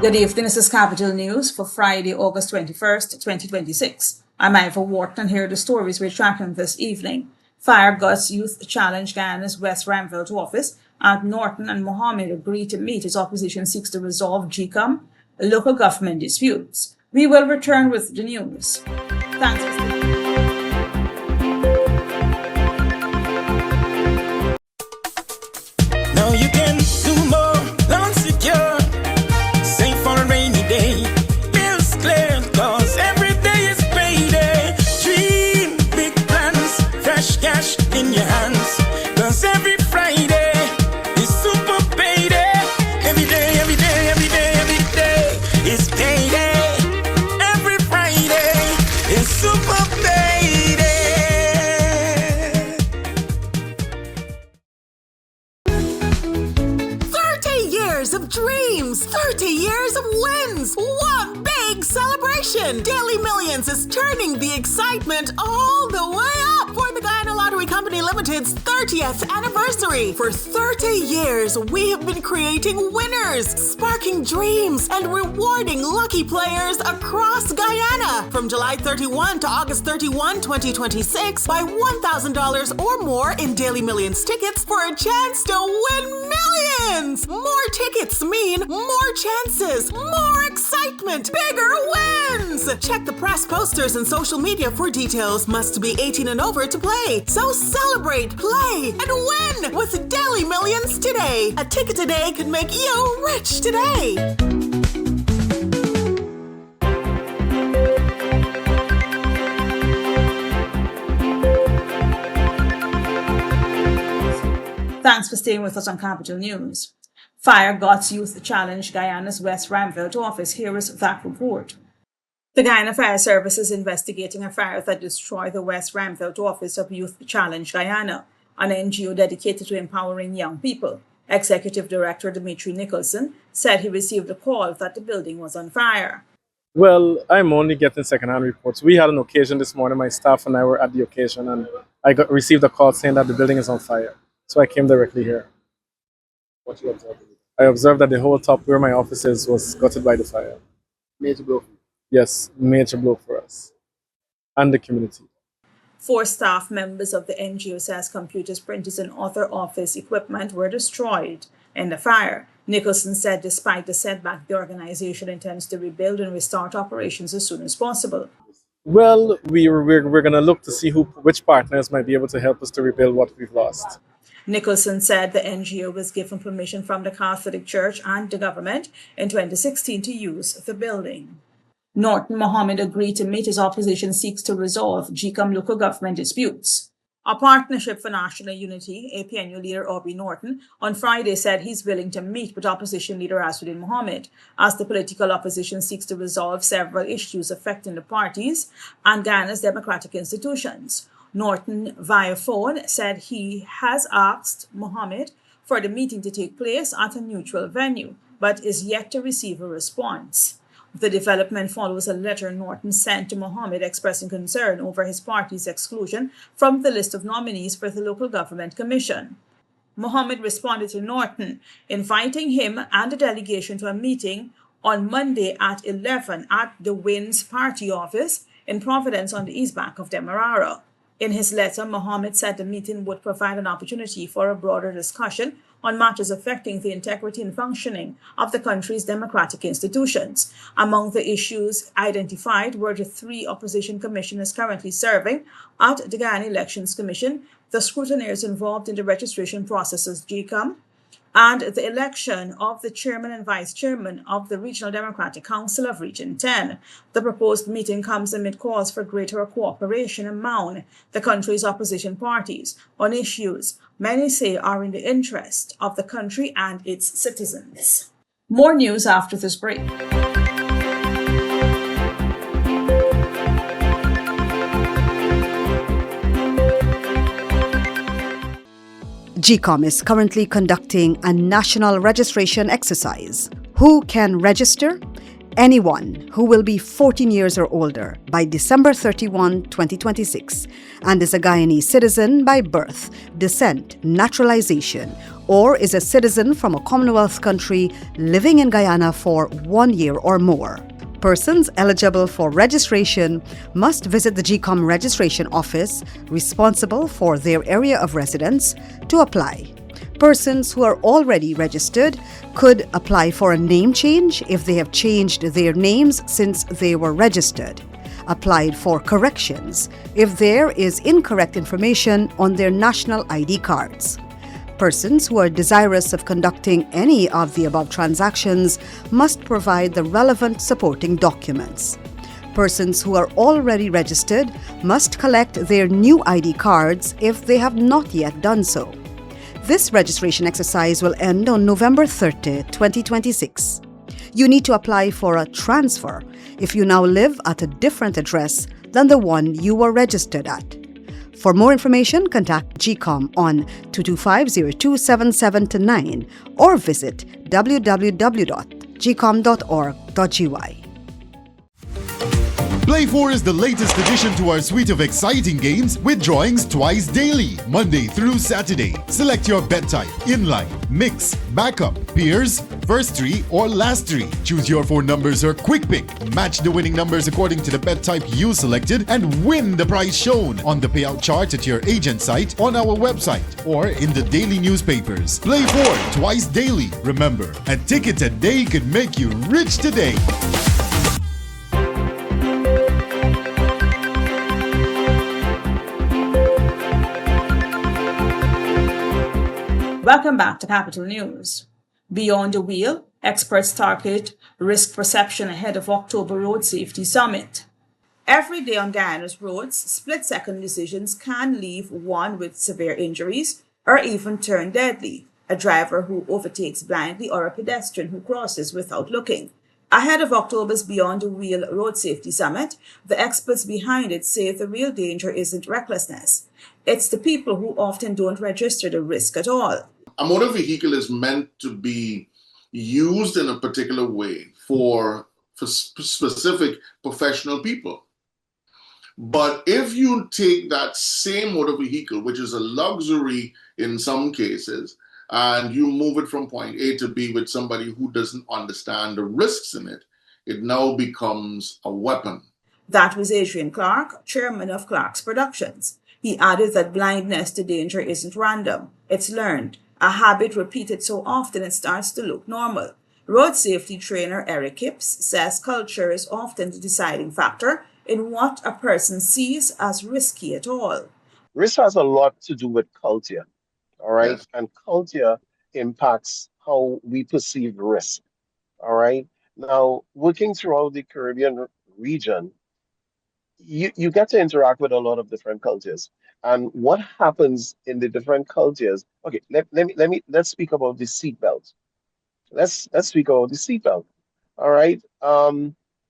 Good evening, this is Capital News for Friday, August 21st, 2026. I'm Ivor Wharton, and here are the stories we're tracking this evening. Fire Guts Youth challenge Guyana's West Ramville to office, and Norton and Mohammed agree to meet as opposition seeks to resolve GCOM local government disputes. We will return with the news. Thanks for staying. Now you can do more, loan secure, save for a rainy day, bills clear, cause every day is payday. Dream big plans, fresh cash in your hands, cause every Friday is super payday. Every day, every day, every day, every day is payday. Every Friday is super payday. 30 years of dreams, 30 years of wins, one big celebration. Daily Millions is turning the excitement all the way up for the Guyana Lottery Company Limited's 30th anniversary. For 30 years, we have been creating winners, sparking dreams, and rewarding lucky players across Guyana. From July 31 to August 31, 2026, buy $1,000 or more in Daily Millions tickets for a chance to win millions. More tickets mean more chances, more excitement, bigger wins. Check the press posters and social media for details. Must be 18 and over to play. So celebrate, play, and win with Daily Millions today. A ticket today could make you rich today. Thanks for staying with us on Capital News. Fire Guts Youth challenge Guyana's West Ramville to office. Here is that report. The Guyana Fire Service is investigating a fire that destroyed the West Ramville to office of Youth Challenge Guyana, an NGO dedicated to empowering young people. Executive Director Dimitri Nicholson said he received a call that the building was on fire. Well, I'm only getting second-hand reports. We had an occasion this morning. My staff and I were at the occasion, and I received a call saying that the building is on fire. So I came directly here. What you observed? I observed that the whole top where my office is was gutted by the fire. Major blow. Yes, major blow for us and the community. 4 staff members of the NGO says computers, printers, and other office equipment were destroyed in the fire. Nicholson said despite the setback, the organization intends to rebuild and restart operations as soon as possible. Well, we're going to look to see which partners might be able to help us to rebuild what we've lost. Nicholson said the NGO was given permission from the Catholic Church and the government in 2016 to use the building. Norton Mohammed agreed to meet as opposition seeks to resolve GCOM local government disputes. A Partnership for National Unity, APNU leader Aubrey Norton, on Friday said he's willing to meet with opposition leader Asudin Mohammed as the political opposition seeks to resolve several issues affecting the parties and Guyana's democratic institutions. Norton, via phone, said he has asked Mohammed for the meeting to take place at a neutral venue, but is yet to receive a response. The development follows a letter Norton sent to Mohammed expressing concern over his party's exclusion from the list of nominees for the Local Government Commission. Mohammed responded to Norton, inviting him and the delegation to a meeting on Monday at 11 at the WINS party office in Providence on the east bank of Demerara. In his letter, Mohammed said the meeting would provide an opportunity for a broader discussion on matters affecting the integrity and functioning of the country's democratic institutions. Among the issues identified were the 3 opposition commissioners currently serving at the Guyana Elections Commission, the scrutineers involved in the registration process as GCOM, and the election of the chairman and vice chairman of the Regional Democratic Council of Region 10. The proposed meeting comes amid calls for greater cooperation among the country's opposition parties on issues many say are in the interest of the country and its citizens. More news after this break. GCOM is currently conducting a national registration exercise. Who can register? Anyone who will be 14 years or older by December 31, 2026, and is a Guyanese citizen by birth, descent, naturalization, or is a citizen from a Commonwealth country living in Guyana for 1 year or more. Persons eligible for registration must visit the GCOM registration office responsible for their area of residence to apply. Persons who are already registered could apply for a name change if they have changed their names since they were registered. Applied for corrections if there is incorrect information on their national ID cards. Persons who are desirous of conducting any of the above transactions must provide the relevant supporting documents. Persons who are already registered must collect their new ID cards if they have not yet done so. This registration exercise will end on November 30, 2026. You need to apply for a transfer if you now live at a different address than the one you were registered at. For more information, contact GCOM on 225-0277-9 or visit www.gcom.org.gy. Play 4 is the latest addition to our suite of exciting games with drawings twice daily, Monday through Saturday. Select your bet type, inline, mix, backup, peers, first three or last three. Choose your 4 numbers or quick pick. Match the winning numbers according to the bet type you selected and win the prize shown on the payout chart at your agent site, on our website, or in the daily newspapers. Play 4 twice daily. Remember, a ticket a day could make you rich today. Welcome back to Capital News. Beyond the wheel, experts target risk perception ahead of October Road Safety Summit. Every day on Guyana's roads, split-second decisions can leave one with severe injuries or even turn deadly: a driver who overtakes blindly or a pedestrian who crosses without looking. Ahead of October's Beyond the Wheel Road Safety Summit, the experts behind it say the real danger isn't recklessness. It's the people who often don't register the risk at all. A motor vehicle is meant to be used in a particular way for specific professional people. But if you take that same motor vehicle, which is a luxury in some cases, and you move it from point A to B with somebody who doesn't understand the risks in it, it now becomes a weapon. That was Adrian Clark, chairman of Clark's Productions. He added that blindness to danger isn't random, it's learned, a habit repeated so often it starts to look normal. Road safety trainer Eric Kipps says culture is often the deciding factor in what a person sees as risky at all. Risk has a lot to do with culture, all right? Yes. And culture impacts how we perceive risk, all right? Now, working throughout the Caribbean region, you get to interact with a lot of different cultures. And what happens in the different cultures? Okay, let's speak about the seatbelt. Let's speak about the seatbelt. All right.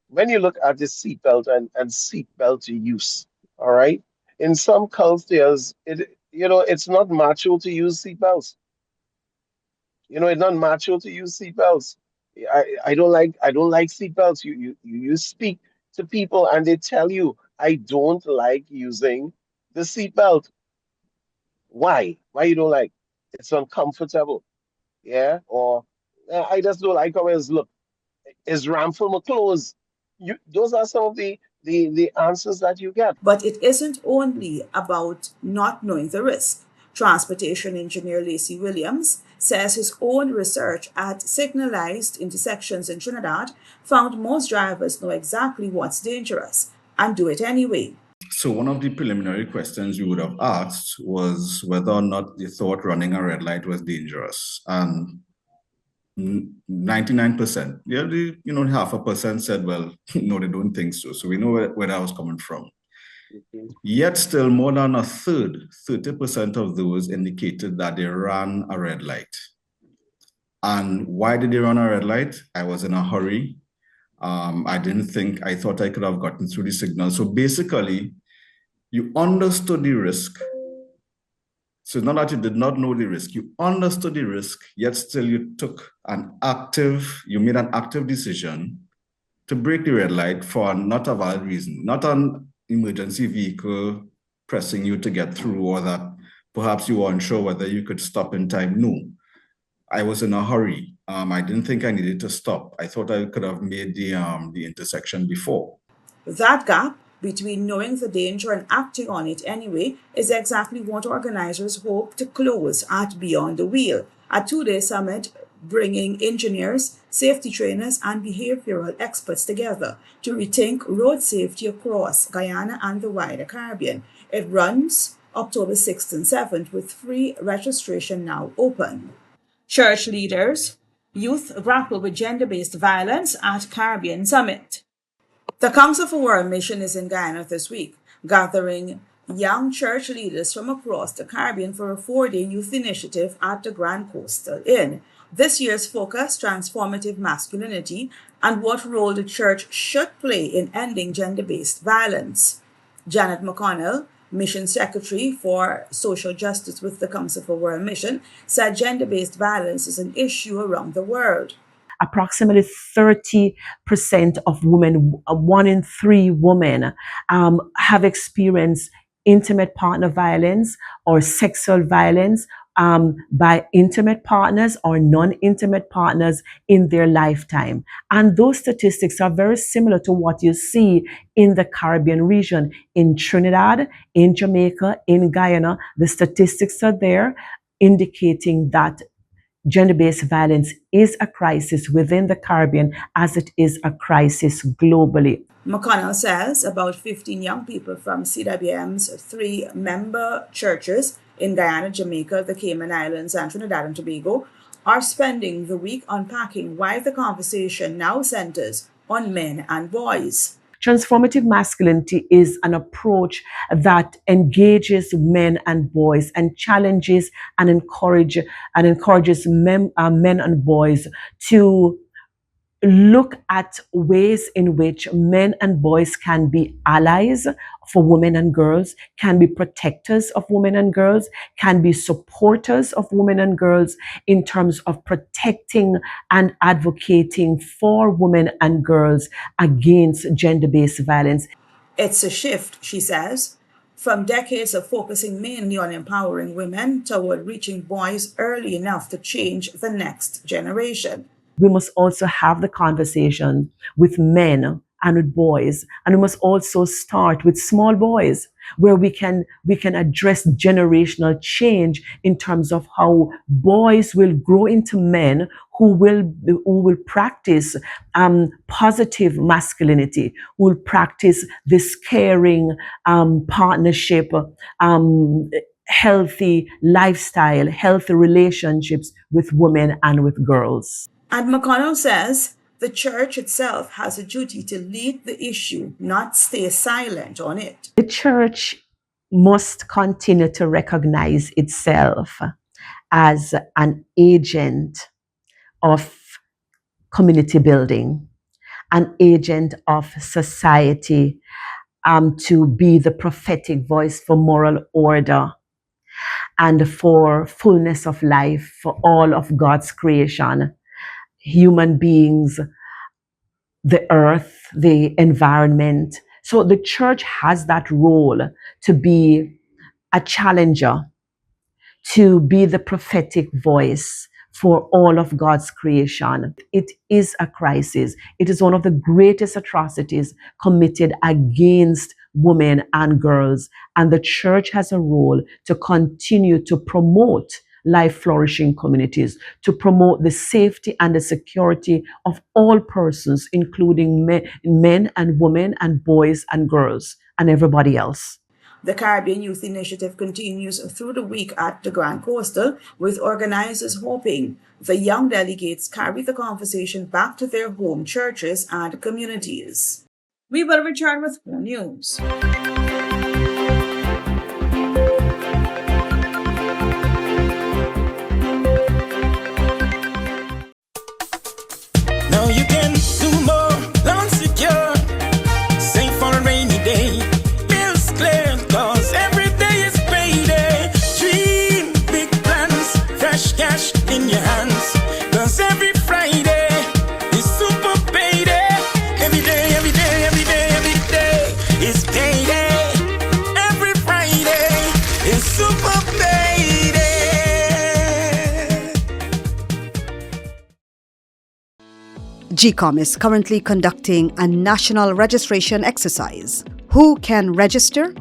When you look at the seatbelt and seatbelt use, all right, in some cultures, it's not macho to use seatbelts. It's not macho to use seatbelts. I don't like seatbelts. You speak to people and they tell you, I don't like using the seatbelt. Why? Why you don't like? It's uncomfortable. Yeah. Or I just don't like how it's look. It's rammed for my clothes. Those are some of the answers that you get. But it isn't only about not knowing the risk. Transportation engineer Lacey Williams says his own research at signalized intersections in Trinidad found most drivers know exactly what's dangerous and do it anyway. So one of the preliminary questions you would have asked was whether or not they thought running a red light was dangerous. And 99%, half a percent said, well, no, they don't think so. So we know where that was coming from. Mhm. Yet still more than a third, 30% of those indicated that they ran a red light. And why did they run a red light? I was in a hurry. I thought I could have gotten through the signal. So basically, you understood the risk. So it's not that you did not know the risk, you understood the risk, yet still you made an active decision to break the red light for not a valid reason, not an emergency vehicle pressing you to get through, or that perhaps you were unsure whether you could stop in time. No, I was in a hurry. I didn't think I needed to stop. I thought I could have made the intersection before. That gap between knowing the danger and acting on it anyway is exactly what organizers hope to close at Beyond the Wheel, a two-day summit bringing engineers, safety trainers, and behavioral experts together to rethink road safety across Guyana and the wider Caribbean. It runs October 6th and 7th with free registration now open. Church leaders, youth grapple with gender-based violence at Caribbean Summit. The Council for World Mission is in Guyana this week, gathering young church leaders from across the Caribbean for a 4-day youth initiative at the Grand Coastal Inn. This year's focus, transformative masculinity, and what role the church should play in ending gender-based violence. Janet McConnell, Mission Secretary for Social Justice with the Council for World Mission, said gender-based violence is an issue around the world. Approximately 30% of women, 1 in 3 women, have experienced intimate partner violence or sexual violence by intimate partners or non-intimate partners in their lifetime. And those statistics are very similar to what you see in the Caribbean region. In Trinidad, in Jamaica, in Guyana, the statistics are there indicating that gender-based violence is a crisis within the Caribbean as it is a crisis globally. McConnell says about 15 young people from CWM's 3 member churches in Guyana, Jamaica, the Cayman Islands, and Trinidad and Tobago are spending the week unpacking why the conversation now centers on men and boys. Transformative masculinity is an approach that engages men and boys and challenges and encourages men and boys to look at ways in which men and boys can be allies for women and girls, can be protectors of women and girls, can be supporters of women and girls in terms of protecting and advocating for women and girls against gender-based violence. It's a shift, she says, from decades of focusing mainly on empowering women toward reaching boys early enough to change the next generation. We must also have the conversation with men and with boys, and we must also start with small boys, where we can address generational change in terms of how boys will grow into men who will practice positive masculinity, who will practice this caring partnership, healthy lifestyle, healthy relationships with women and with girls. And McConnell says the church itself has a duty to lead the issue, not stay silent on it. The church must continue to recognize itself as an agent of community building, an agent of society, to be the prophetic voice for moral order and for fullness of life for all of God's creation. Human beings, the earth, the environment. So the church has that role to be a challenger, to be the prophetic voice for all of God's creation. It is a crisis. It is one of the greatest atrocities committed against women and girls. And the church has a role to continue to promote life-flourishing communities, to promote the safety and the security of all persons, including men and women and boys and girls and everybody else. The Caribbean Youth Initiative continues through the week at the Grand Coastal, with organizers hoping the young delegates carry the conversation back to their home churches and communities. We will return with more news. Now you can do more, loan secure, save for a rainy day, bills clear, cause every day is payday. Dream big plans, fresh cash in your hands, cause every Friday is super payday. Every GCOM is currently conducting a national registration exercise. Who can register?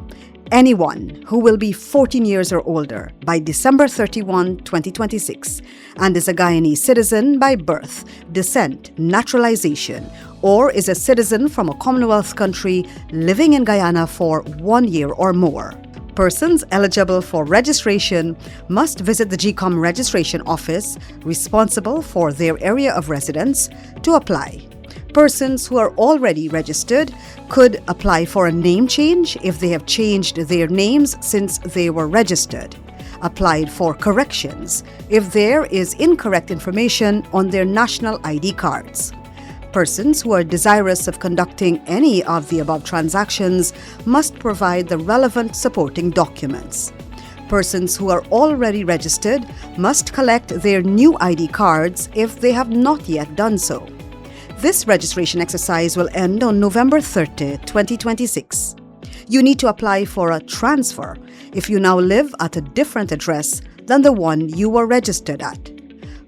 Anyone who will be 14 years or older by December 31, 2026, and is a Guyanese citizen by birth, descent, naturalization, or is a citizen from a Commonwealth country living in Guyana for 1 year or more. Persons eligible for registration must visit the GCOM registration office responsible for their area of residence to apply. Persons who are already registered could apply for a name change if they have changed their names since they were registered. Applied for corrections if there is incorrect information on their national ID cards. Persons who are desirous of conducting any of the above transactions must provide the relevant supporting documents. Persons who are already registered must collect their new ID cards if they have not yet done so. This registration exercise will end on November 30, 2026. You need to apply for a transfer if you now live at a different address than the one you were registered at.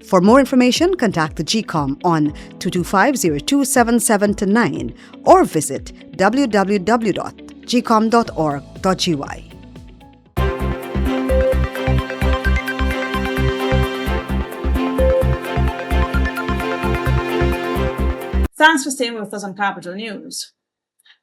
For more information, contact the GCOM on 225-0277-9 or visit www.gcom.org.gy. Thanks for staying with us on Capital News.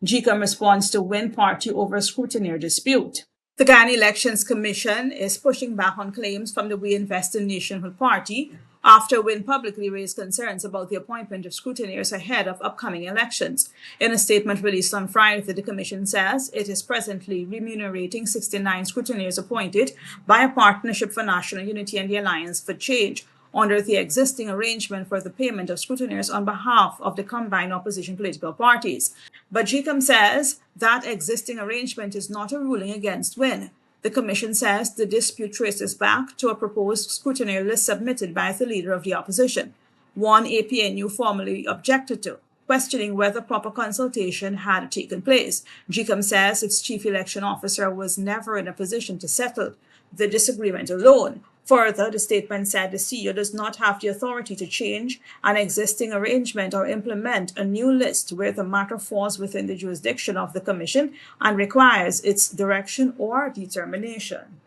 GCOM responds to Win Party over scrutineer dispute. The Guyana Elections Commission is pushing back on claims from the We Invest in Nationhood Party after Win publicly raised concerns about the appointment of scrutineers ahead of upcoming elections. In a statement released on Friday, the Commission says it is presently remunerating 69 scrutineers appointed by a Partnership for National Unity and the Alliance for Change under the existing arrangement for the payment of scrutineers on behalf of the combined opposition political parties. But GCOM says that existing arrangement is not a ruling against Win. The Commission says the dispute traces back to a proposed scrutineer list submitted by the leader of the opposition, one APNU formally objected to, questioning whether proper consultation had taken place. GCOM says its chief election officer was never in a position to settle the disagreement alone. Further, the statement said the CEO does not have the authority to change an existing arrangement or implement a new list where the matter falls within the jurisdiction of the Commission and requires its direction or determination.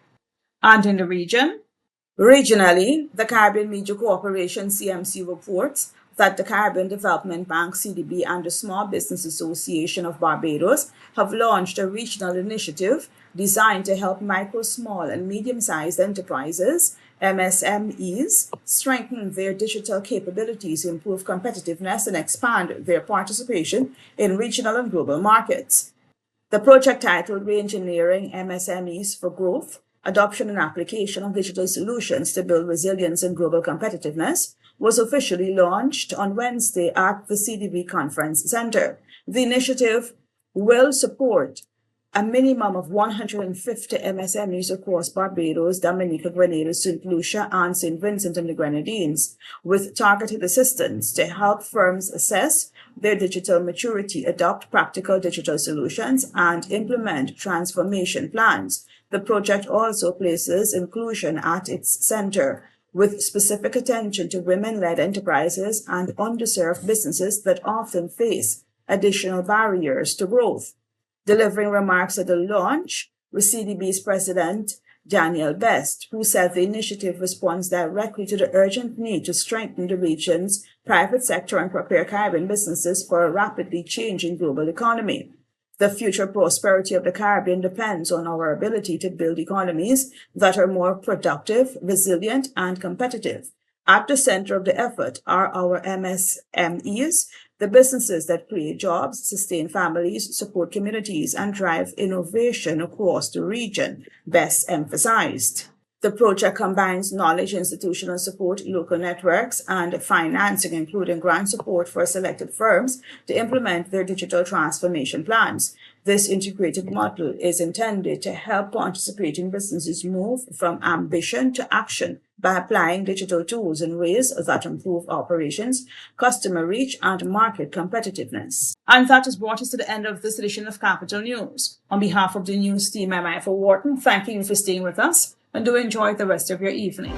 And in the region, regionally, the Caribbean Media Corporation CMC reports that the Caribbean Development Bank CDB and the Small Business Association of Barbados have launched a regional initiative designed to help micro, small, and medium-sized enterprises, MSMEs, strengthen their digital capabilities, improve competitiveness, and expand their participation in regional and global markets. The project, titled Re-engineering MSMEs for Growth, Adoption and Application of Digital Solutions to Build Resilience and Global Competitiveness, was officially launched on Wednesday at the CDB Conference Center. The initiative will support a minimum of 150 MSMEs across Barbados, Dominica, Grenada, St. Lucia, and St. Vincent and the Grenadines, with targeted assistance to help firms assess their digital maturity, adopt practical digital solutions, and implement transformation plans. The project also places inclusion at its center, with specific attention to women-led enterprises and underserved businesses that often face additional barriers to growth. Delivering remarks at the launch was CDB's president, Daniel Best, who said the initiative responds directly to the urgent need to strengthen the region's private sector and prepare Caribbean businesses for a rapidly changing global economy. The future prosperity of the Caribbean depends on our ability to build economies that are more productive, resilient, and competitive. At the center of the effort are our MSMEs, the businesses that create jobs, sustain families, support communities, and drive innovation across the region, Best emphasized. The project combines knowledge, institutional support, local networks, and financing, including grant support for selected firms to implement their digital transformation plans. This integrated model is intended to help participating businesses move from ambition to action by applying digital tools in ways that improve operations, customer reach, and market competitiveness. And that has brought us to the end of this edition of Capital News. On behalf of the news team, I'm Ifa Wharton, thanking you for staying with us, and do enjoy the rest of your evening.